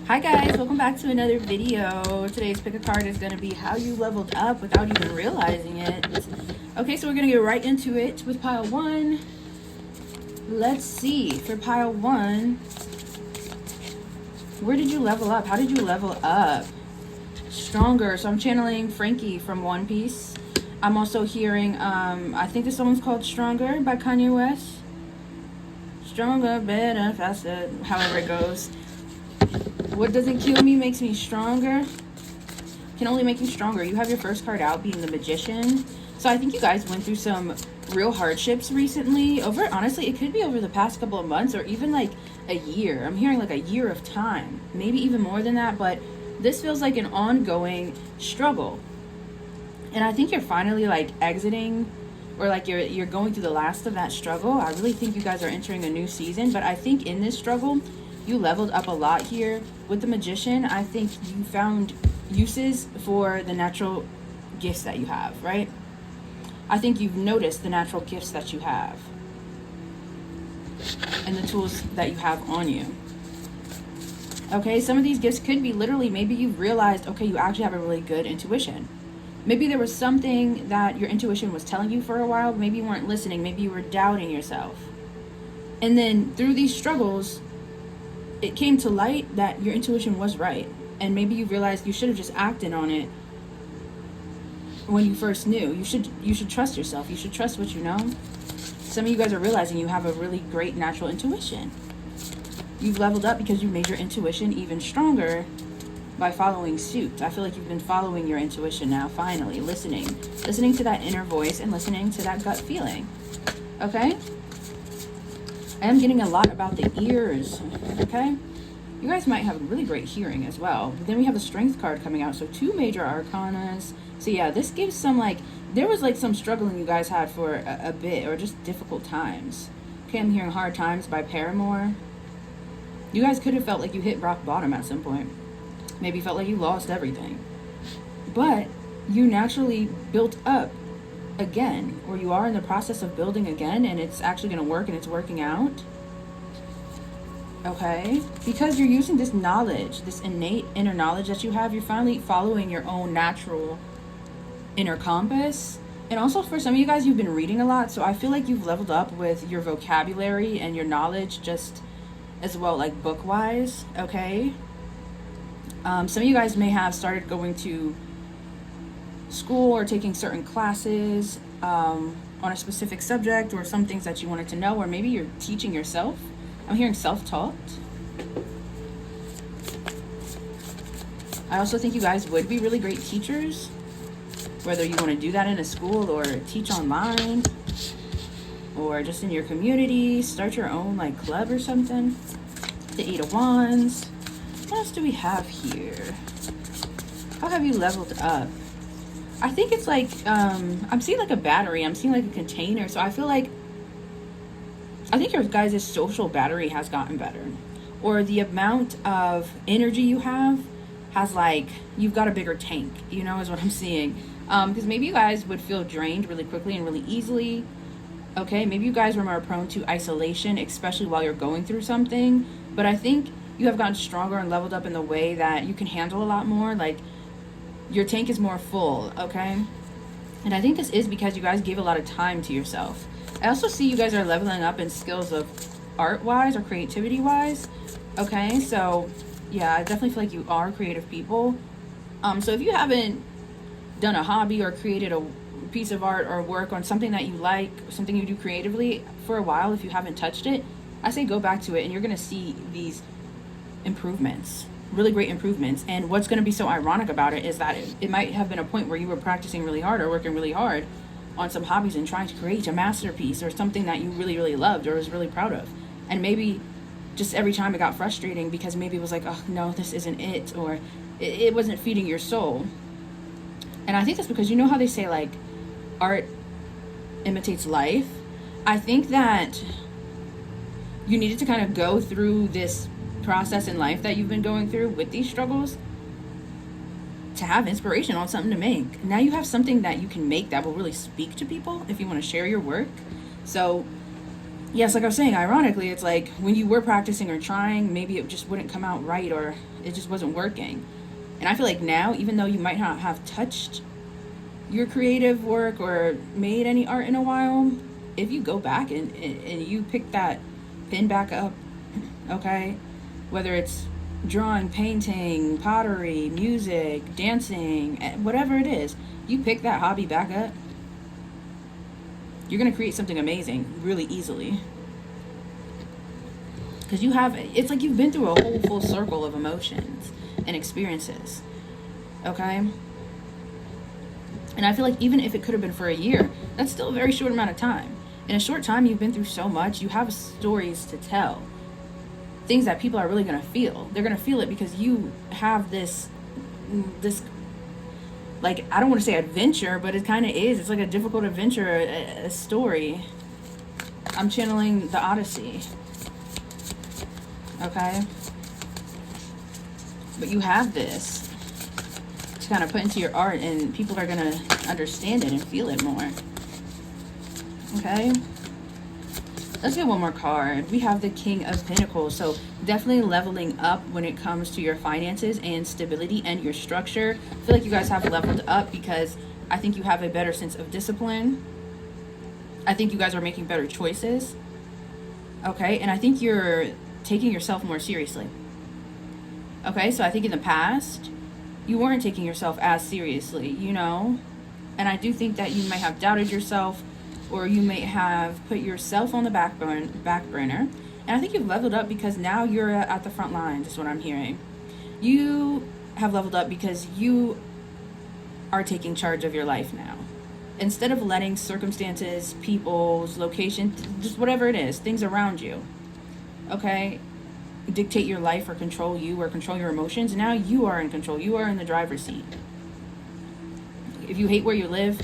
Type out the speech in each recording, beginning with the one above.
Hi guys, welcome back to another video. Today's pick a card is going to be how you leveled up without even realizing it. Okay, so we're going to get right into it with pile 1. Let's see, for pile 1, where did you level up? How did you level up? Stronger. So I'm channeling Frankie from One Piece. I'm also hearing, I think this song's called Stronger by Kanye West. Stronger, better, faster, however it goes. What doesn't kill me makes me stronger. Can only make you stronger. You have your first card out being the Magician. So I think you guys went through some real hardships recently. Honestly, it could be over the past couple of months or even like a year. I'm hearing like a year of time. Maybe even more than that. But this feels like an ongoing struggle. And I think you're finally like exiting, or like you're going through the last of that struggle. I really think you guys are entering a new season. But I think in this struggle, you leveled up a lot here. With the Magician, I think you found uses for the natural gifts that you have, right? I think you've noticed the natural gifts that you have and the tools that you have on you. Okay, some of these gifts could be literally, maybe you've realized, okay, you actually have a really good intuition. Maybe there was something that your intuition was telling you for a while. Maybe you weren't listening. Maybe you were doubting yourself. And then through these struggles, it came to light that your intuition was right. And maybe you realized you should have just acted on it when you first knew. You should trust yourself. You should trust what you know. Some of you guys are realizing you have a really great natural intuition. You've leveled up because you made your intuition even stronger by following suit. I feel like you've been following your intuition now, finally. Listening to that inner voice and listening to that gut feeling. Okay? I am getting a lot about the ears, okay? You guys might have really great hearing as well. But then we have the Strength card coming out, so 2 major arcanas. So yeah, this gives some like, there was like some struggling you guys had for a bit, or just difficult times. Okay, I'm hearing Hard Times by Paramore. You guys could have felt like you hit rock bottom at some point. Maybe felt like you lost everything. But you naturally built up again, or you are in the process of building again, and it's actually going to work, and it's working out. Okay, because you're using this knowledge, this innate inner knowledge that you have. You're finally following your own natural inner compass. And also for some of you guys, you've been reading a lot, so I feel like you've leveled up with your vocabulary and your knowledge just as well, like book wise. Okay, some of you guys may have started going to school or taking certain classes on a specific subject, or some things that you wanted to know, or maybe you're teaching yourself. I'm hearing self-taught. I also think you guys would be really great teachers, whether you want to do that in a school or teach online or just in your community, start your own like club or something. The 8 of Wands. What else do we have here? How have you leveled up? I think it's like, I'm seeing like a battery. I'm seeing like a container. So I feel like, I think your guys' social battery has gotten better. Or the amount of energy you have has like, you've got a bigger tank, you know, is what I'm seeing. Because maybe you guys would feel drained really quickly and really easily. Okay, maybe you guys were more prone to isolation, especially while you're going through something. But I think you have gotten stronger and leveled up in the way that you can handle a lot more. Like, your tank is more full, okay? And I think this is because you guys gave a lot of time to yourself. I also see you guys are leveling up in skills of art-wise or creativity-wise, okay? So, yeah, I definitely feel like you are creative people. So if you haven't done a hobby or created a piece of art or work on something that you like, something you do creatively for a while, if you haven't touched it, I say go back to it, and you're going to see these improvements. Really great improvements. And what's going to be so ironic about it is that it might have been a point where you were practicing really hard or working really hard on some hobbies and trying to create a masterpiece or something that you really, really loved or was really proud of. And maybe just every time it got frustrating because maybe it was like, oh no, this isn't it, or it wasn't feeding your soul. And I think that's because, you know how they say like art imitates life? I think that you needed to kind of go through this process in life that you've been going through with these struggles to have inspiration on something to make. Now you have something that you can make that will really speak to people if you want to share your work. So yes, like I was saying, ironically, it's like when you were practicing or trying, maybe it just wouldn't come out right, or it just wasn't working. And I feel like now, even though you might not have touched your creative work or made any art in a while, if you go back and you pick that pin back up, okay, whether it's drawing, painting, pottery, music, dancing, whatever it is, you pick that hobby back up, you're going to create something amazing really easily. Because it's like you've been through a whole full circle of emotions and experiences, okay? And I feel like even if it could have been for a year, that's still a very short amount of time. In a short time, you've been through so much, you have stories to tell. Things that people are really going to feel. They're going to feel it because you have this, like, I don't want to say adventure, but it kind of is. It's like a difficult adventure, a story. I'm channeling the Odyssey. Okay? But you have this to kind of put into your art, and people are going to understand it and feel it more. Okay? Let's get one more card. We have the King of Pentacles. So definitely leveling up when it comes to your finances and stability and your structure. I feel like you guys have leveled up because I think you have a better sense of discipline. I think you guys are making better choices. Okay? And I think you're taking yourself more seriously. Okay? So I think in the past, you weren't taking yourself as seriously, you know? And I do think that you may have doubted yourself, or you may have put yourself on the back burner. And I think you've leveled up because now you're at the front lines, is what I'm hearing. You have leveled up because you are taking charge of your life now. Instead of letting circumstances, people's location, just whatever it is, things around you, okay, dictate your life or control you or control your emotions. Now you are in control. You are in the driver's seat. If you hate where you live,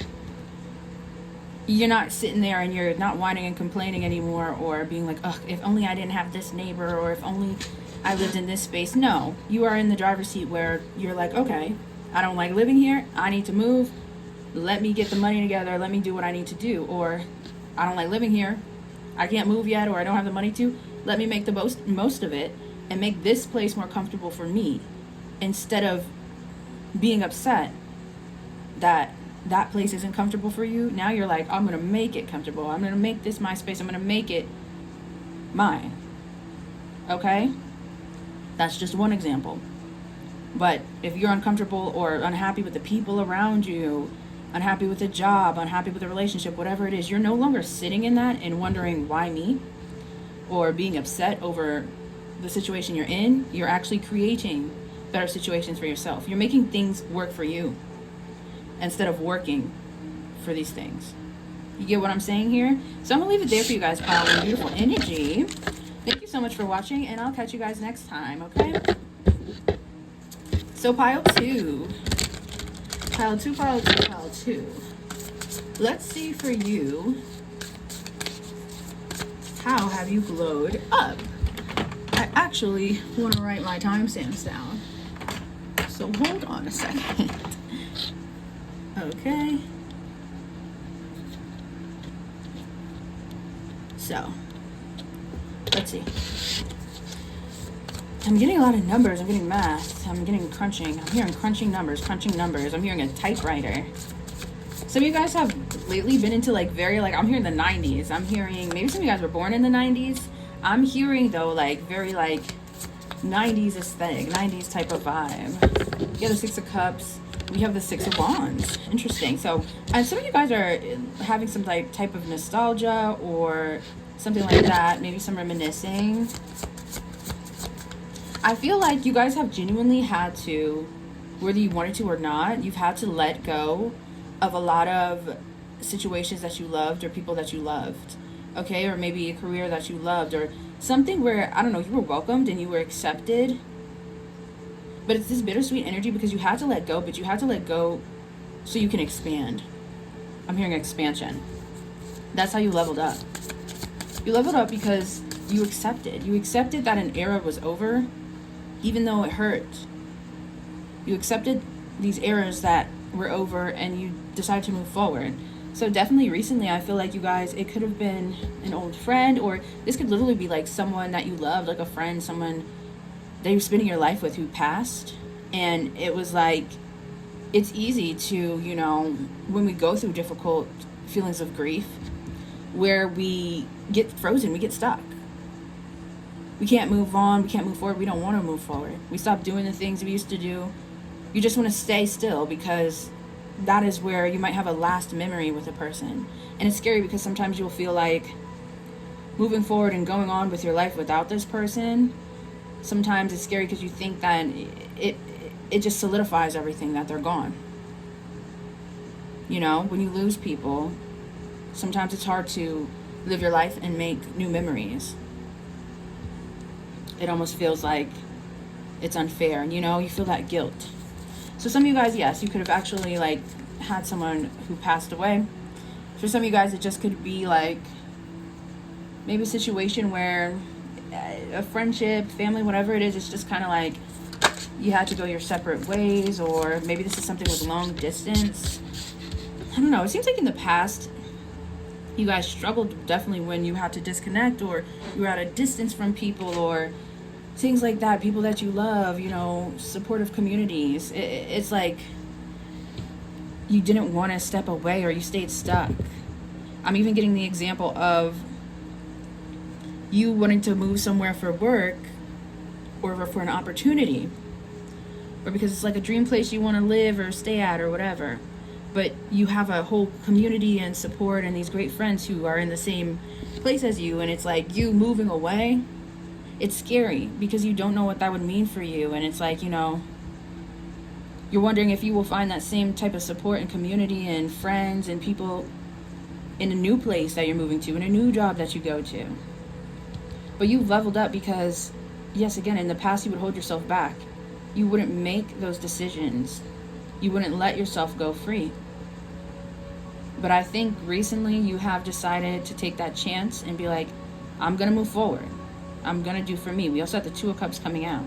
you're not sitting there and you're not whining and complaining anymore, or being like, ugh, if only I didn't have this neighbor, or if only I lived in this space. No, you are in the driver's seat where you're like, okay, I don't like living here. I need to move. Let me get the money together. Let me do what I need to do. Or I don't like living here. I can't move yet, or I don't have the money to. Let me make the most of it and make this place more comfortable for me, instead of being upset that that place isn't comfortable for you. Now you're like, I'm going to make it comfortable. I'm going to make this my space. I'm going to make it mine. Okay? That's just one example. But if you're uncomfortable or unhappy with the people around you, unhappy with the job, unhappy with the relationship, whatever it is, you're no longer sitting in that and wondering, why me? Or being upset over the situation you're in. You're actually creating better situations for yourself. You're making things work for you, instead of working for these things. You get what I'm saying here? So I'm going to leave it there for you guys, pile of beautiful energy. Thank you so much for watching, and I'll catch you guys next time, okay? So pile two. Pile two, pile two, pile two. Let's see for you, how have you glowed up? I actually want to write my timestamps down. So hold on a second. Okay. So, let's see. I'm getting a lot of numbers. I'm getting math. I'm getting crunching. I'm hearing crunching numbers, crunching numbers. I'm hearing a typewriter. Some of you guys have lately been into like very, like, I'm hearing the 90s. I'm hearing, maybe some of you guys were born in the 90s. I'm hearing though, like, very like 90s aesthetic, 90s type of vibe. You have the Six of Cups. We have the Six of Wands. Interesting. So some of you guys are having some type of nostalgia or something like that. Maybe some reminiscing. I feel like you guys have genuinely had to, whether you wanted to or not, you've had to let go of a lot of situations that you loved or people that you loved. Okay? Or maybe a career that you loved, or something where, I don't know, you were welcomed and you were accepted. But it's this bittersweet energy because you had to let go, but you had to let go so you can expand. I'm hearing expansion. That's how you leveled up. You leveled up because you accepted. You accepted that an era was over, even though it hurt. You accepted these eras that were over and you decided to move forward. So definitely recently, I feel like you guys, it could have been an old friend, or this could literally be like someone that you loved, like a friend, someone that you're spending your life with who passed. And it was like, it's easy to, you know, when we go through difficult feelings of grief, where we get frozen, we get stuck. We can't move on, we can't move forward, we don't want to move forward. We stop doing the things we used to do. You just want to stay still because that is where you might have a last memory with a person. And it's scary because sometimes you'll feel like moving forward and going on with your life without this person, sometimes it's scary because you think that it just solidifies everything, that they're gone. You know, when you lose people, sometimes it's hard to live your life and make new memories. It almost feels like it's unfair, and you know, you feel that guilt. So some of you guys, yes, you could have actually like had someone who passed away. For some of you guys, it just could be like maybe a situation where a friendship, family, whatever it is, it's just kind of like you had to go your separate ways, or maybe this is something with long distance. I don't know. It seems like in the past, you guys struggled definitely when you had to disconnect, or you were at a distance from people, or things like that. People that you love, you know, supportive communities. It's like you didn't want to step away, or you stayed stuck. I'm even getting the example of you wanting to move somewhere for work, or for an opportunity, or because it's like a dream place you want to live or stay at or whatever. But you have a whole community and support and these great friends who are in the same place as you, and it's like you moving away, it's scary because you don't know what that would mean for you. And it's like, you know, you're wondering if you will find that same type of support and community and friends and people in a new place that you're moving to, in a new job that you go to. But you've leveled up because, yes, again, in the past you would hold yourself back. You wouldn't make those decisions. You wouldn't let yourself go free. But I think recently you have decided to take that chance and be like, I'm going to move forward. I'm going to do for me. We also have the Two of Cups coming out.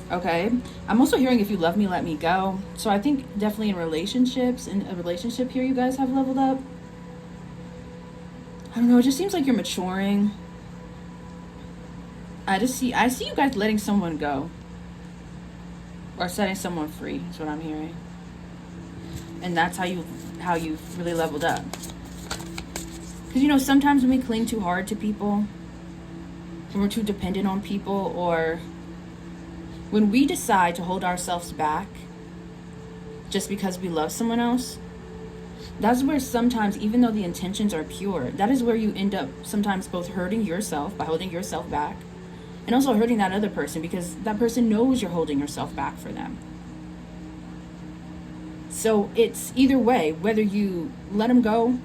Okay. I'm also hearing if you love me, let me go. So I think definitely in relationships, in a relationship here, you guys have leveled up. I don't know. It just seems like you're maturing. I see you guys letting someone go. Or setting someone free is what I'm hearing. And that's how you've really leveled up. Because, you know, sometimes when we cling too hard to people, when we're too dependent on people, or when we decide to hold ourselves back just because we love someone else, that's where sometimes, even though the intentions are pure, that is where you end up sometimes both hurting yourself by holding yourself back, and also hurting that other person because that person knows you're holding yourself back for them. So it's either way, whether you let them go,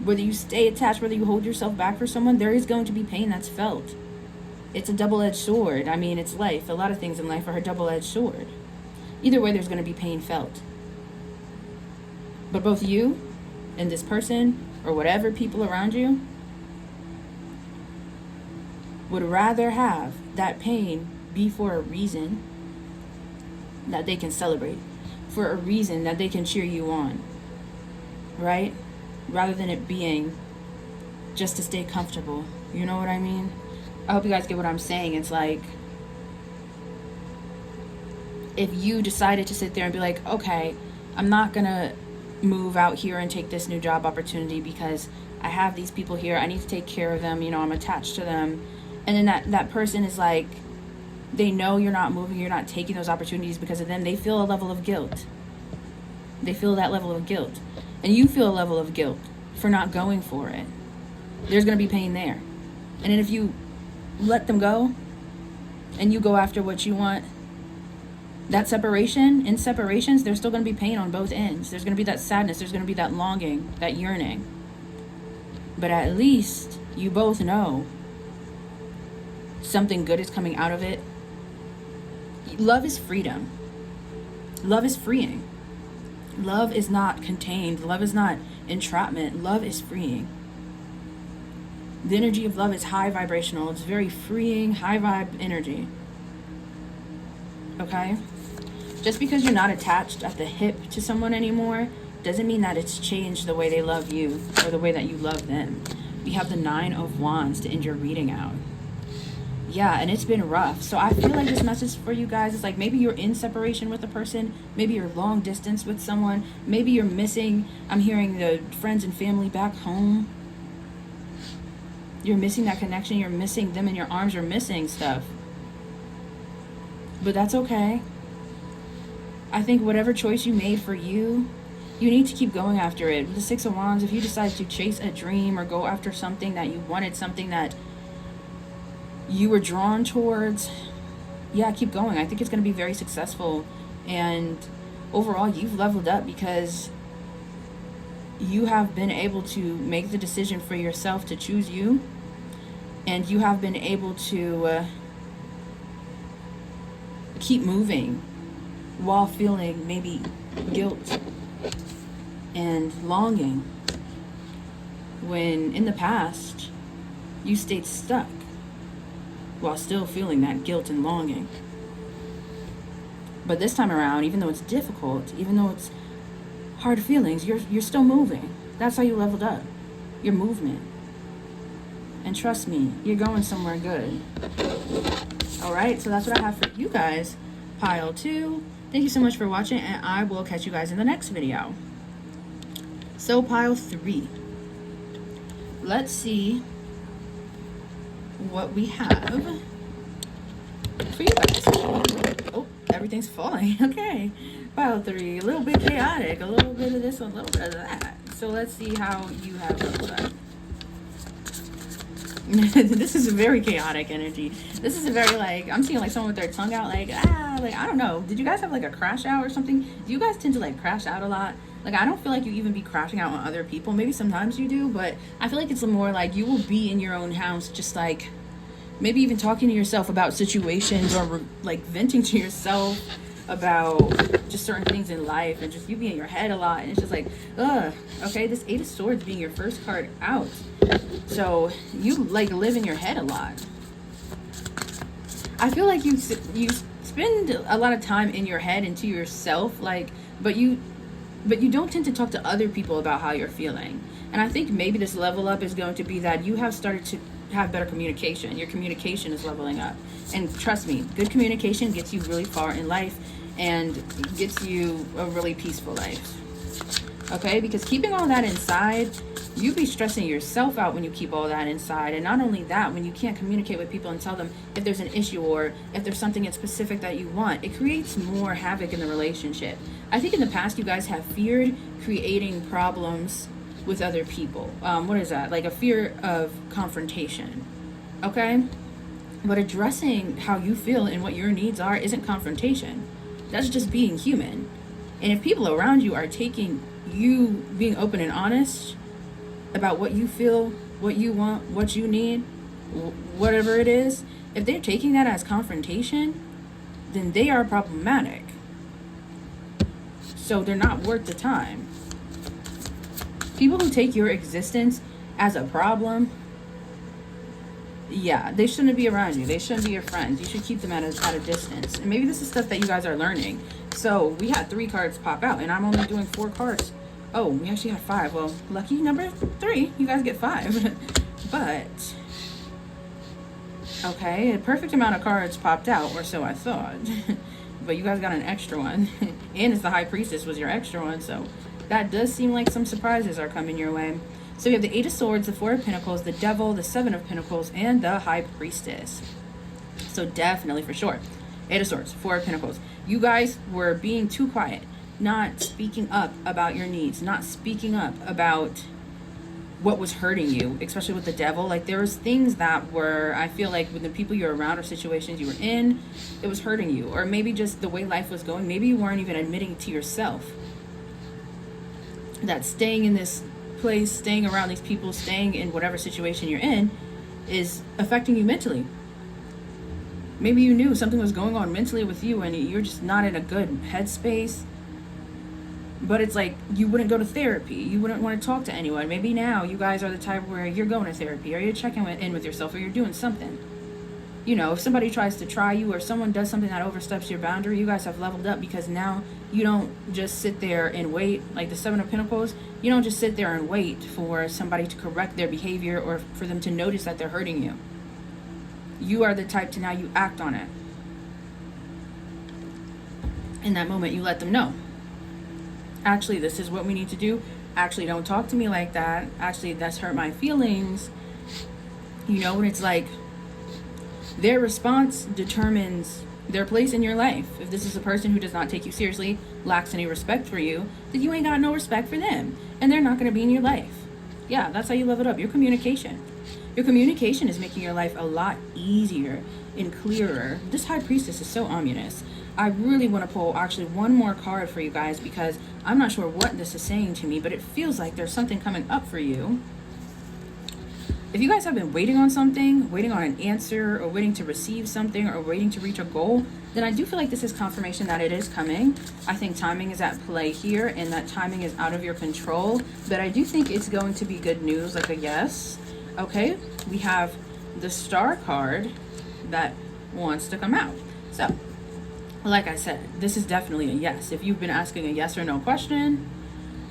whether you stay attached, whether you hold yourself back for someone, there is going to be pain that's felt. It's a double-edged sword. I mean, it's life. A lot of things in life are a double-edged sword. Either way, there's going to be pain felt. But both you and this person, or whatever people around you, would rather have that pain be for a reason that they can celebrate, for a reason that they can cheer you on, right? Rather than it being just to stay comfortable. You know what I mean? I hope you guys get what I'm saying. It's like, if you decided to sit there and be like, okay, I'm not gonna move out here and take this new job opportunity because I have these people here, I need to take care of them, you know, I'm attached to them. And then that person is like, they know you're not moving, you're not taking those opportunities because of them. They feel a level of guilt. They feel that level of guilt. And you feel a level of guilt for not going for it. There's going to be pain there. And then if you let them go and you go after what you want, that separation, in separations, there's still going to be pain on both ends. There's going to be that sadness. There's going to be that longing, that yearning. But at least you both know something good is coming out of it. Love is freedom. Love is freeing. Love is not contained. Love is not entrapment. Love is freeing. The energy of love is high vibrational. It's very freeing, high vibe energy. Okay? Just because you're not attached at the hip to someone anymore doesn't mean that it's changed the way they love you or the way that you love them. We have the 9 of Wands to end your reading out. Yeah, and it's been rough. So I feel like this message for you guys is like, maybe you're in separation with a person, maybe you're long distance with someone, maybe you're missing, I'm hearing the friends and family back home. You're missing that connection, you're missing them in your arms, you're missing stuff. But that's okay. I think whatever choice you made for you, you need to keep going after it. With the 6 of Wands, if you decide to chase a dream or go after something that you wanted, something that you were drawn towards, yeah, keep going. I think it's going to be very successful. And overall, you've leveled up because you have been able to make the decision for yourself to choose you. And you have been able to keep moving while feeling maybe guilt and longing, when in the past you stayed stuck while still feeling that guilt and longing. But this time around, even though it's difficult, even though it's hard feelings, you're still moving. That's how you leveled up, your movement. And trust me, you're going somewhere good. All right, so that's what I have for you guys, pile 2. Thank you so much for watching, and I will catch you guys in the next video. So pile 3. Let's see what we have for you guys. Oh, everything's falling. Okay. Pile 3. A little bit chaotic. A little bit of this one, a little bit of that. So let's see how you have leveled up. This is a very chaotic energy. This is a very, like, I'm seeing like someone with their tongue out, like, like, I don't know. Did you guys have like a crash out or something? Do you guys tend to like crash out a lot? Like, I don't feel like you even be crashing out on other people. Maybe sometimes you do, but I feel like it's more like you will be in your own house, just like maybe even talking to yourself about situations, or like venting to yourself about just certain things in life, and just you be in your head a lot, and it's just like, okay, this 8 of Swords being your first card out. So you like live in your head a lot. I feel like you spend a lot of time in your head and to yourself, like, but you don't tend to talk to other people about how you're feeling. And I think maybe this level up is going to be that you have started to have better communication. Your communication is leveling up. And trust me, good communication gets you really far in life and gets you a really peaceful life. Okay? Because keeping all that inside, you be stressing yourself out when you keep all that inside. And not only that, when you can't communicate with people and tell them if there's an issue or if there's something in specific that you want, it creates more havoc in the relationship. I think in the past you guys have feared creating problems with other people. What is that? Like a fear of confrontation. Okay? But addressing how you feel and what your needs are isn't confrontation. That's just being human. And if people around you are taking you being open and honest about what you feel, what you want, what you need, whatever it is, if they're taking that as confrontation, then they are problematic. So they're not worth the time. People who take your existence as a problem, yeah, they shouldn't be around you. They shouldn't be your friends. You should keep them at a distance. And maybe this is stuff that you guys are learning. So we had 3 cards pop out, and I'm only doing 4 cards. Oh, we actually had 5. Well, lucky number 3. You guys get 5. But, okay, a perfect amount of cards popped out, or so I thought. But you guys got an extra one. And it's the High Priestess was your extra one, so that does seem like some surprises are coming your way. So we have the 8 of Swords, the 4 of Pentacles, the Devil, the 7 of Pentacles, and the High Priestess. So definitely for sure. 8 of Swords, 4 of Pentacles. You guys were being too quiet. Not speaking up about your needs. Not speaking up about what was hurting you, especially with the Devil. Like, there was things that were, I feel like, with the people you're around or situations you were in, it was hurting you. Or maybe just the way life was going. Maybe you weren't even admitting to yourself that staying in this place, staying around these people, staying in whatever situation you're in is affecting you mentally. Maybe you knew something was going on mentally with you and you're just not in a good headspace. But it's like you wouldn't go to therapy. You wouldn't want to talk to anyone. Maybe now you guys are the type where you're going to therapy or you're checking in with yourself or you're doing something. You know, if somebody tries to try you or someone does something that oversteps your boundary, you guys have leveled up, because now you don't just sit there and wait. Like the Seven of Pentacles, you don't just sit there and wait for somebody to correct their behavior or for them to notice that they're hurting you. You are the type to now you act on it. In that moment, you let them know. Actually, this is what we need to do. Actually, don't talk to me like that. Actually, that's hurt my feelings. You know, and it's like their response determines their place in your life. If this is a person who does not take you seriously, lacks any respect for you, then you ain't got no respect for them. And they're not going to be in your life. Yeah, that's how you level up. Your communication. Your communication is making your life a lot easier and clearer. This High Priestess is so ominous. I really want to pull actually one more card for you guys, because I'm not sure what this is saying to me, but it feels like there's something coming up for you. If you guys have been waiting on something, waiting on an answer, or waiting to receive something, or waiting to reach a goal, then I do feel like this is confirmation that it is coming. I think timing is at play here, and that timing is out of your control. But I do think it's going to be good news, like a yes. Okay, we have the Star card that wants to come out. So, like I said, this is definitely a yes. If you've been asking a yes or no question,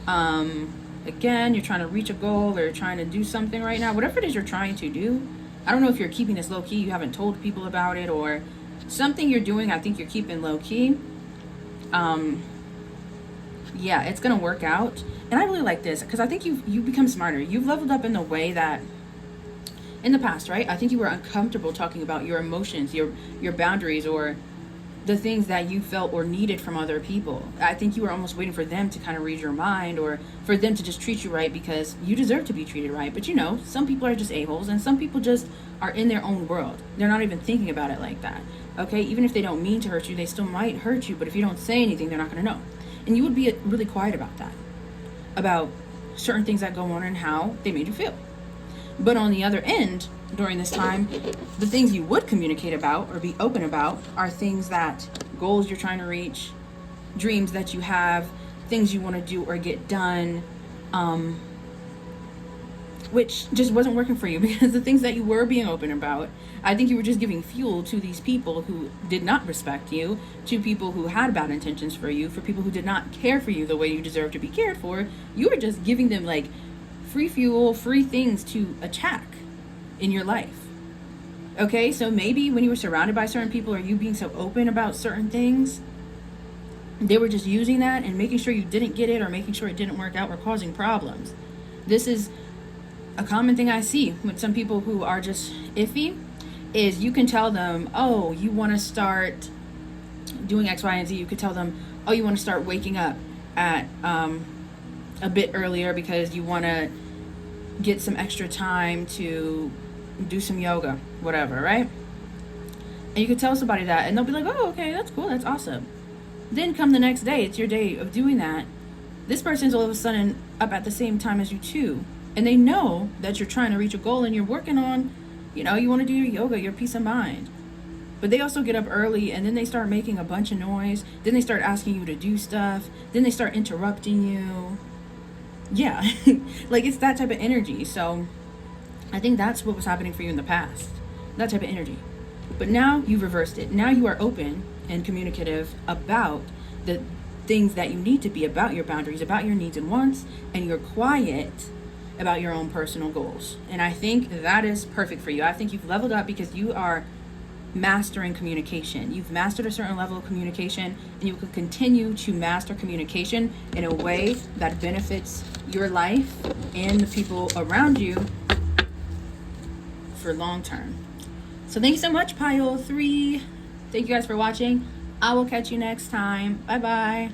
again, you're trying to reach a goal or you're trying to do something right now, whatever it is you're trying to do. I don't know if you're keeping this low key, you haven't told people about it, or something you're doing, I think you're keeping low key. Yeah, it's gonna work out. And I really like this because I think you've become smarter. You've leveled up in the way that in the past, right? I think you were uncomfortable talking about your emotions, your boundaries, or the things that you felt or needed from other people. I think you were almost waiting for them to kind of read your mind, or for them to just treat you right because you deserve to be treated right. But you know, some people are just a-holes, and some people just are in their own world. They're not even thinking about it like that. Okay, even if they don't mean to hurt you, they still might hurt you, but if you don't say anything, they're not going to know. And you would be really quiet about that, about certain things that go on and how they made you feel. But on the other end, during this time, the things you would communicate about or be open about are things that, goals you're trying to reach, dreams that you have, things you want to do or get done, which just wasn't working for you, because the things that you were being open about, I think you were just giving fuel to these people who did not respect you, to people who had bad intentions for you, for people who did not care for you the way you deserve to be cared for. You were just giving them like free fuel, free things to attack in your life. Okay, so maybe when you were surrounded by certain people, or you being so open about certain things, they were just using that and making sure you didn't get it, or making sure it didn't work out, or causing problems. This is a common thing I see with some people who are just iffy, is you can tell them, oh, you want to start doing X, Y, and Z. You could tell them, oh, you want to start waking up at a bit earlier because you want to get some extra time to do some yoga, whatever, right? And you could tell somebody that, and they'll be like, oh, okay, that's cool, that's awesome. Then come the next day, it's your day of doing that. This person's all of a sudden up at the same time as you too. And they know that you're trying to reach a goal and you're working on, you know, you want to do your yoga, your peace of mind. But they also get up early, and then they start making a bunch of noise. Then they start asking you to do stuff. Then they start interrupting you. Yeah, like it's that type of energy. So I think that's what was happening for you in the past, that type of energy. But now you've reversed it. Now you are open and communicative about the things that you need to be, about your boundaries, about your needs and wants, and you're quiet about your own personal goals. And I think that is perfect for you. I think you've leveled up because you are mastering communication. You've mastered a certain level of communication, and you can continue to master communication in a way that benefits your life and the people around you for long term. So thank you so much, Pile 3. Thank you guys for watching. I will catch you next time. Bye bye.